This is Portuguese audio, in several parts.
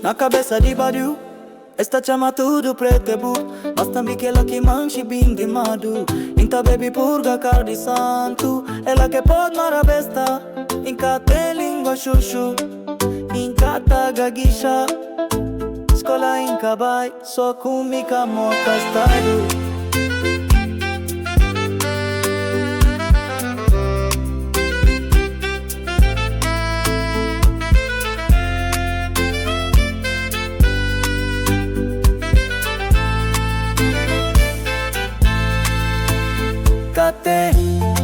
Na cabeça de badiu, Esta chama tudo preto e bu, mas também que ela que manche bem de madu. Então baby purga cara de santo, ela que pode mara besta. Encate língua chuchu, encata gaguicha. Escola em cabai, só comica moca estado.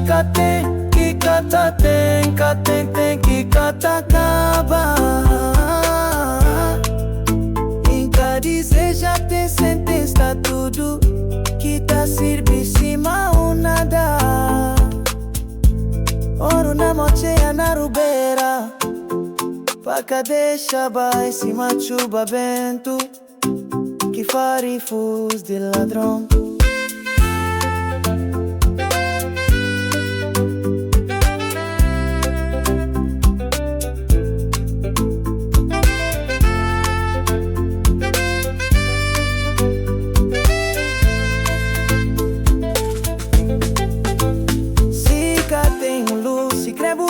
Kate, que cata tem que cata acaba. Em cada já tem sentença tudo que tá sirve cima ou nada. Ouro na mocheia na rubeira, paca deixa vai cima chuba vento que farifus de ladrão.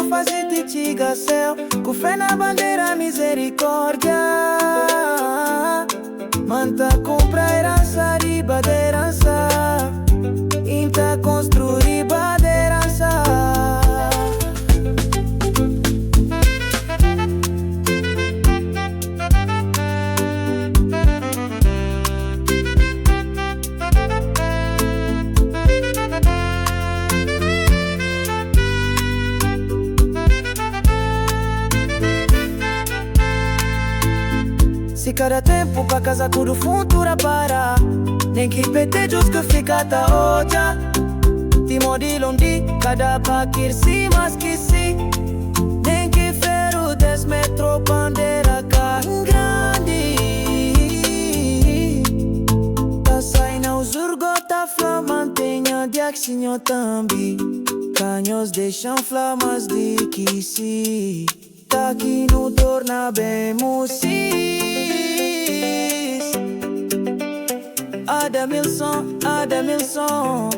Fazer de tiga céu, com fé na bandeira misericórdia. Manta compra herança, riba de herança. Inta construir riba de herança. Se cada tempo pra casa tudo futuro para, nem que pete jus que fica ta oja. Ti modelo onde cada pakir si mas que si, nem que ferro 10 metro bandeira carro grande. Ta sai na usurgota flama mantenha de axinho tambi. Canhos deixam flamas de que si, tá que no torna bem mussi. Adamilson